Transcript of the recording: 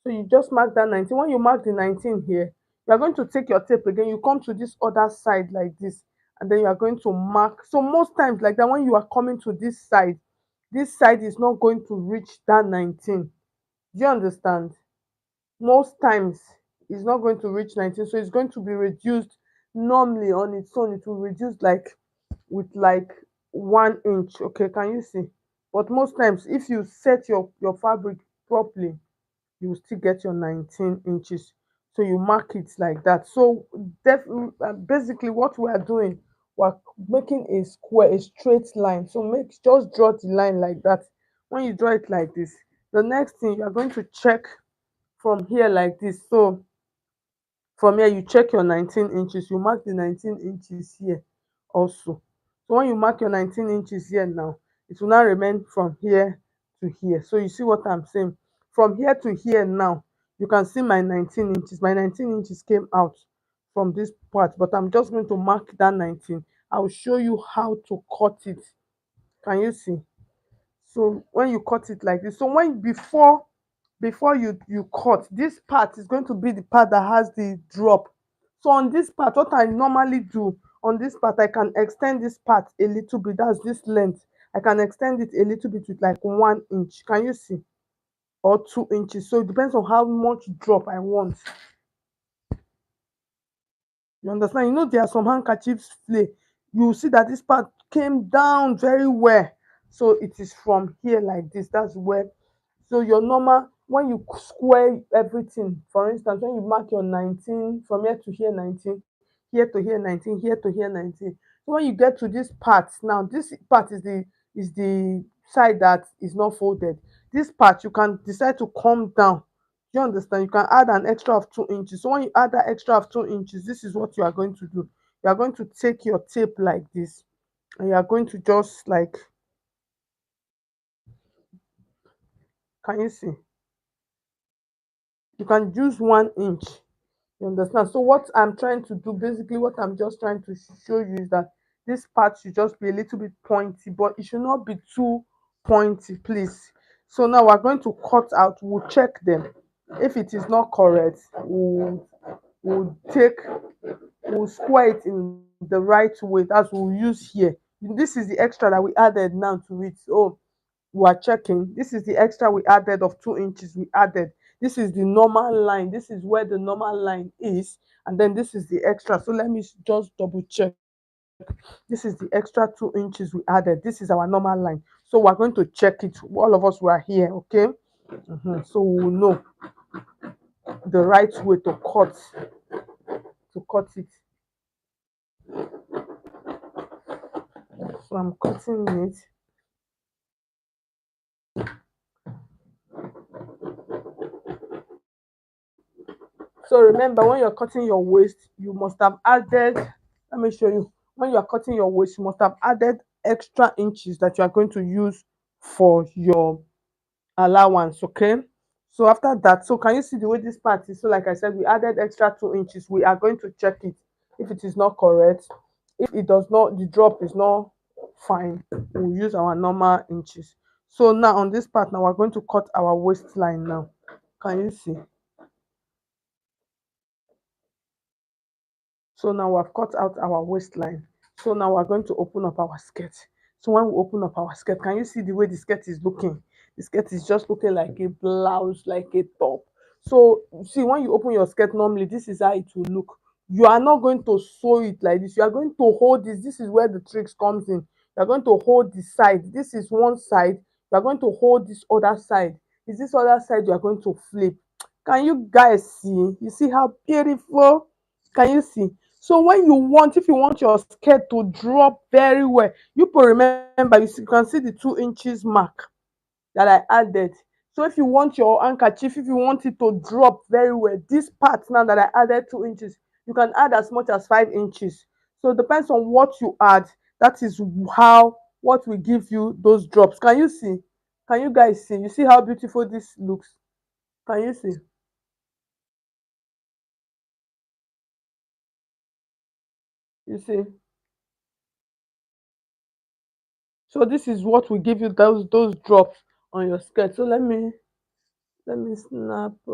So you just mark that 19. When you mark the 19 here, you are going to take your tape again. You come to this other side like this, and then you are going to mark. So most times like that, when you are coming to this side is not going to reach that 19. Do you understand? Most times it's not going to reach 19, so it's going to be reduced. Normally on its own it will reduce like with like 1 inch. Okay, can you see? But most times if you set your fabric properly, you will still get your 19 inches. So you mark it like that. So basically what we are doing, we're making a square, a straight line. So make just draw the line like that. When you draw it like this, the next thing you are going to check from here like this. So from here you check your 19 inches, you mark the 19 inches here also. So when you mark your 19 inches here now, it will now remain from here to here. So you see what I'm saying? From here to here now, you can see my 19 inches. My 19 inches came out from this part, but I'm just going to mark that 19. I'll show you how to cut it. Can you see? So when you cut it like this, so when before you cut, this part is going to be the part that has the drop. So on this part, what I normally do on this part, I can extend this part a little bit. That's this length. I can extend it a little bit with like 1 inch. Can you see? Or 2 inches. So it depends on how much drop I want. You understand? You know there are some handkerchiefs flay. You will see that this part came down very well. So it is from here like this. That's where. So your normal, when you square everything, for instance, when you mark your 19 from here to here 19, here to here 19, here to here 19. So when you get to this part now, this part is the side that is not folded. This part you can decide to come down. You understand? You can add an extra of 2 inches. So when you add that extra of 2 inches, this is what you are going to do. You are going to take your tape like this, and you are going to just like, can you see? You can use 1 inch. You understand? So what I'm trying to do, basically what I'm just trying to show you is that this part should just be a little bit pointy, but it should not be too pointy, please. So now we're going to cut out, we'll check them. If it is not correct, we'll take, we'll square it in the right way. That's what we'll use here. This is the extra that we added now to it. So we are checking. This is the extra we added of 2 inches. We added. This is the normal line. This is where the normal line is. And then this is the extra. So let me just double check. This is the extra 2 inches we added. This is our normal line. So we're going to check it. All of us were here, okay? So we'll know the right way to cut it. So I'm cutting it. So remember, when you're cutting your waist, you must have added, let me show you. When you are cutting your waist, you must have added extra inches that you are going to use for your allowance, okay? So after that, so can you see the way this part is? So like I said, we added extra 2 inches. We are going to check it. If it is not correct, if it does not, the drop is not fine, we'll use our normal inches. So now on this part, now we're going to cut our waistline now. Can you see? So now we've cut out our waistline. So now we're going to open up our skirt. So when we open up our skirt, can you see the way the skirt is looking? The skirt is just looking like a blouse, like a top. So see, when you open your skirt, normally this is how it will look. You are not going to sew it like this. You are going to hold this. This is where the tricks comes in. You are going to hold the side. This is one side. You are going to hold this other side. Is this other side you are going to flip? Can you guys see? You see how beautiful? Can you see? So when you want, if you want your skirt to drop very well, you put, remember, you can see the 2 inches mark that I added. So if you want your handkerchief, if you want it to drop very well, this part now that I added 2 inches, you can add as much as 5 inches. So it depends on what you add. That is how, what will give you those drops. Can you see? Can you guys see? You see how beautiful this looks? Can you see? You see? So this is what will give you those drops on your skirt. So let me snap